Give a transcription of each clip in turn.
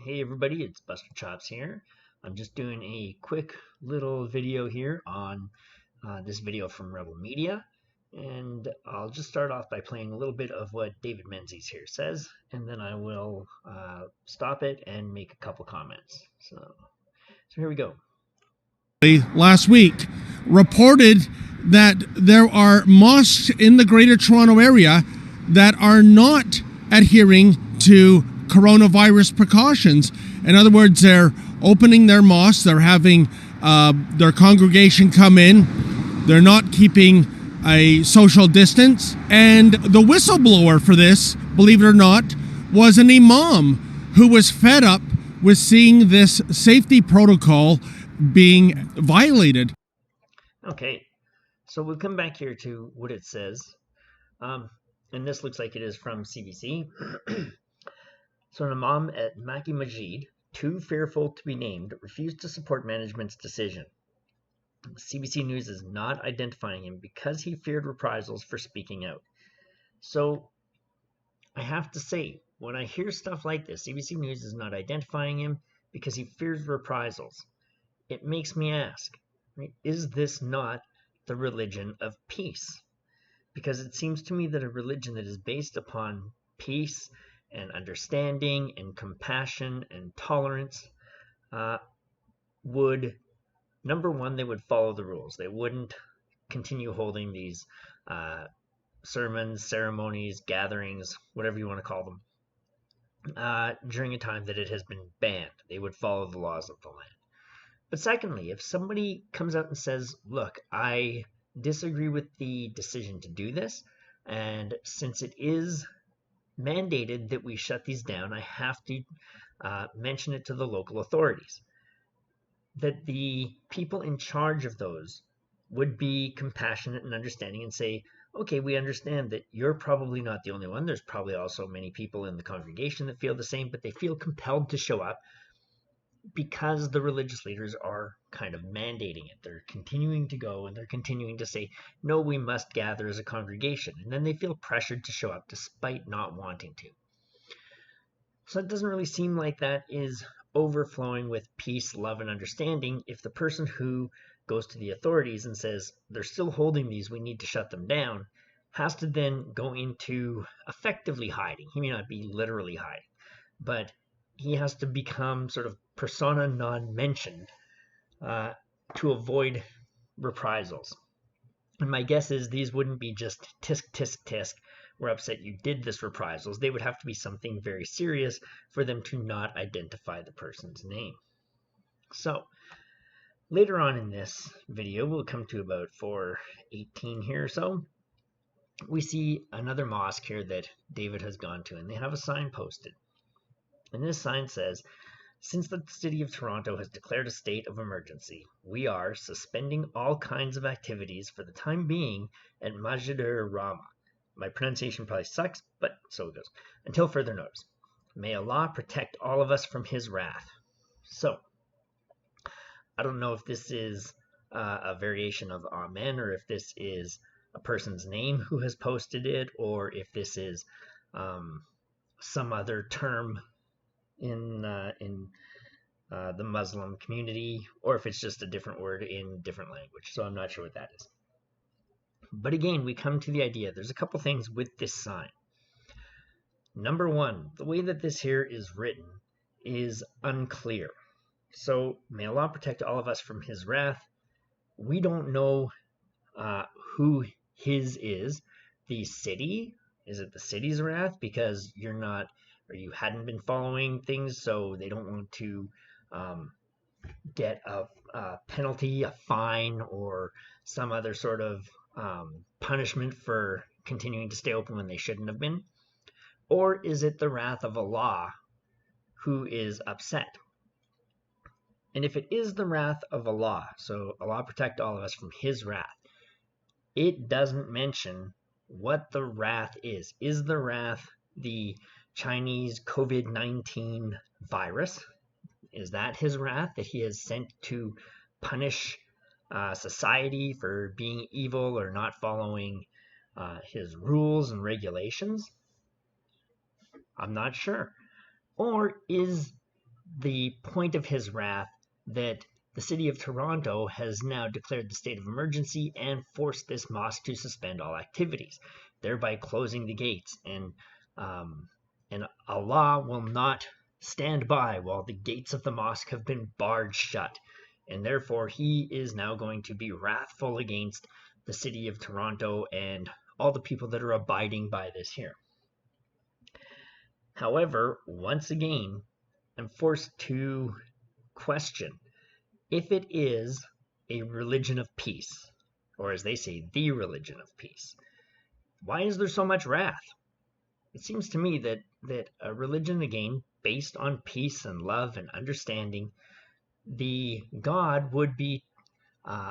Hey everybody, it's Buster Chops here. I'm just doing a quick little video here on this video from Rebel Media, and I'll just start off by playing a little bit of what David Menzies here says, and then I will stop it and make a couple comments. So here we go. Last week reported that there are mosques in the Greater Toronto Area that are not adhering to coronavirus precautions. In other words, they're opening their mosques, they're having their congregation come in, they're not keeping a social distance, and the whistleblower for this, believe it or not, was an imam who was fed up with seeing this safety protocol being violated. Okay, so we'll come back here to what it says, and this looks like it is from CBC. So an imam at Maki Masjid, too fearful to be named, refused to support management's decision. CBC News is not identifying him because he feared reprisals for speaking out. So I have to say, when I hear stuff like this, CBC News is not identifying him because he fears reprisals. It makes me ask, right, is this not the religion of peace? Because it seems to me that a religion that is based upon peace and understanding and compassion and tolerance would, number one, they would follow the rules. They wouldn't continue holding these sermons, ceremonies, gatherings, whatever you want to call them, during a time that it has been banned. They would follow the laws of the land. But secondly, if somebody comes out and says, look, I disagree with the decision to do this, and since it is mandated that we shut these down, I have to mention it to the local authorities, that the people in charge of those would be compassionate and understanding and say, okay, we understand that you're probably not the only one. There's probably also many people in the congregation that feel the same, but they feel compelled to show up because the religious leaders are kind of mandating it. They're continuing to go and they're continuing to say, no, we must gather as a congregation. And then they feel pressured to show up despite not wanting to. So it doesn't really seem like that is overflowing with peace, love, and understanding if the person who goes to the authorities and says, they're still holding these, we need to shut them down, has to then go into effectively hiding. He may not be literally hiding, but he has to become sort of persona non mentioned to avoid reprisals. And my guess is these wouldn't be just tisk, tisk, tisk, we're upset you did this reprisals. They would have to be something very serious for them to not identify the person's name. So later on in this video, we'll come to about 4:18 here or so. We see another mosque here that David has gone to, and they have a sign posted. And this sign says, since the city of Toronto has declared a state of emergency, we are suspending all kinds of activities for the time being at Masjid-ur-Rahmah. My pronunciation probably sucks, but so it goes. Until further notice. May Allah protect all of us from his wrath. So, I don't know if this is a variation of Amen, or if this is a person's name who has posted it, or if this is some other term in the Muslim community, or if it's just a different word in different language. So I'm not sure what that is. But again, we come to the idea, there's a couple things with this sign. Number one, the way that this here is written is unclear. So may Allah protect all of us from his wrath. We don't know who his is. The city, is it the city's wrath? Because you're not, or you hadn't been following things, so they don't want to get a penalty, a fine, or some other sort of punishment for continuing to stay open when they shouldn't have been? Or is it the wrath of Allah who is upset? And if it is the wrath of Allah, so Allah protect all of us from his wrath, it doesn't mention what the wrath is. Is the wrath the Chinese COVID-19 virus? Is that his wrath that he has sent to punish society for being evil or not following his rules and regulations? I'm not sure. Or is the point of his wrath that the city of Toronto has now declared the state of emergency and forced this mosque to suspend all activities, thereby closing the gates. And Allah will not stand by while the gates of the mosque have been barred shut. And therefore, he is now going to be wrathful against the city of Toronto and all the people that are abiding by this here. However, once again, I'm forced to question if it is a religion of peace, or as they say, the religion of peace. Why is there so much wrath? It seems to me that a religion, again, based on peace and love and understanding, the God would be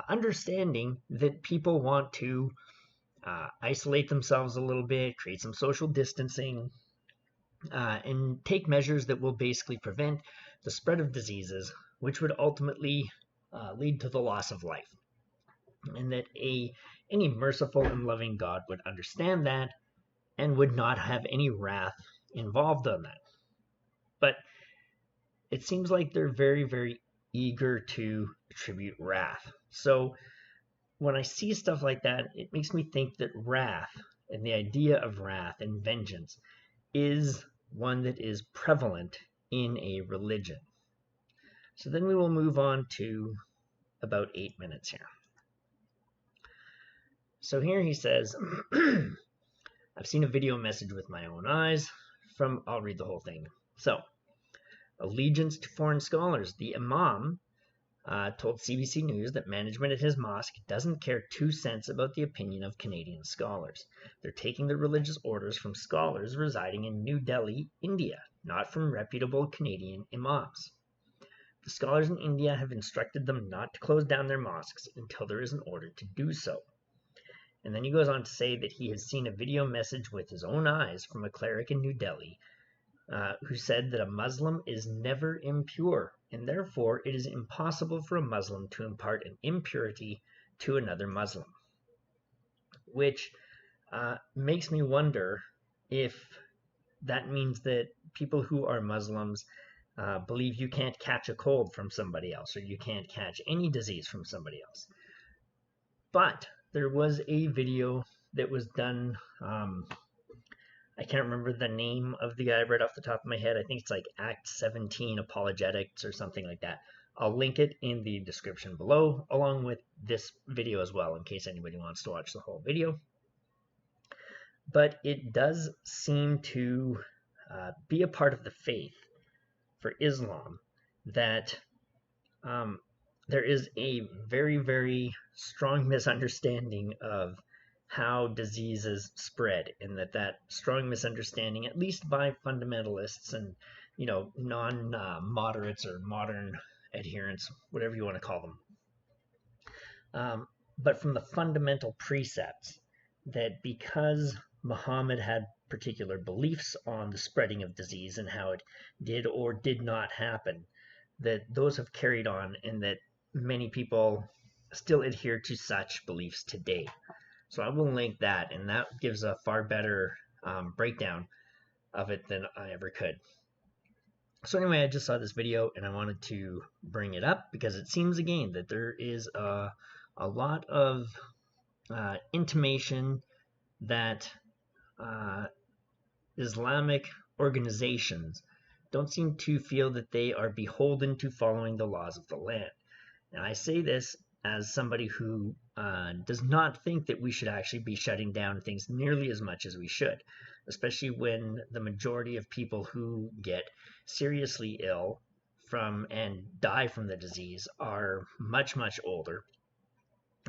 understanding that people want to isolate themselves a little bit, create some social distancing, and take measures that will basically prevent the spread of diseases, which would ultimately lead to the loss of life. And that any merciful and loving God would understand that and would not have any wrath involved on that. But it seems like they're very, very eager to attribute wrath. So when I see stuff like that, it makes me think that wrath and the idea of wrath and vengeance is one that is prevalent in a religion. So then we will move on to about 8 minutes here. So here he says, I've seen a video message with my own eyes from, I'll read the whole thing. So, allegiance to foreign scholars. The Imam told CBC News that management at his mosque doesn't care 2 cents about the opinion of Canadian scholars. They're taking their religious orders from scholars residing in New Delhi, India, not from reputable Canadian imams. The scholars in India have instructed them not to close down their mosques until there is an order to do so. And then he goes on to say that he has seen a video message with his own eyes from a cleric in New Delhi who said that a Muslim is never impure, and therefore it is impossible for a Muslim to impart an impurity to another Muslim. Which makes me wonder if that means that people who are Muslims believe you can't catch a cold from somebody else, or you can't catch any disease from somebody else. But there was a video that was done, I can't remember the name of the guy right off the top of my head. I think it's like Act 17 Apologetics or something like that. I'll link it in the description below, along with this video as well, in case anybody wants to watch the whole video. But it does seem to be a part of the faith for Islam that there is a very, very strong misunderstanding of how diseases spread, and that strong misunderstanding, at least by fundamentalists and non-moderates or modern adherents, whatever you want to call them, but from the fundamental precepts that because Muhammad had particular beliefs on the spreading of disease and how it did or did not happen, that those have carried on, and that many people still adhere to such beliefs today. So I will link that, and that gives a far better breakdown of it than I ever could. So anyway, I just saw this video and I wanted to bring it up because it seems again that there is a lot of intimation that Islamic organizations don't seem to feel that they are beholden to following the laws of the land. And I say this as somebody who does not think that we should actually be shutting down things nearly as much as we should, especially when the majority of people who get seriously ill from and die from the disease are much, much older.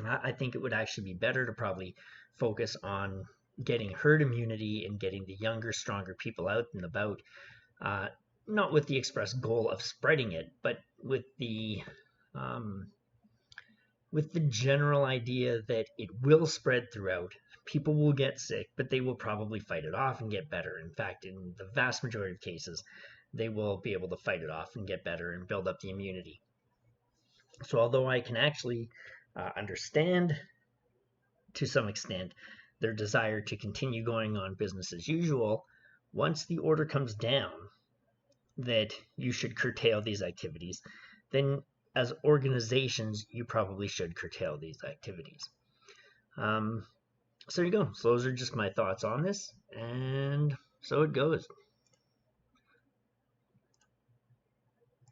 I think it would actually be better to probably focus on getting herd immunity and getting the younger, stronger people out and about, not with the express goal of spreading it, but with the general idea that it will spread throughout. People will get sick, but they will probably fight it off and get better. In fact, in the vast majority of cases, they will be able to fight it off and get better and build up the immunity. So although I can actually understand to some extent their desire to continue going on business as usual, once the order comes down, that you should curtail these activities, then as organizations, you probably should curtail these activities. So there you go. So those are just my thoughts on this, and so it goes.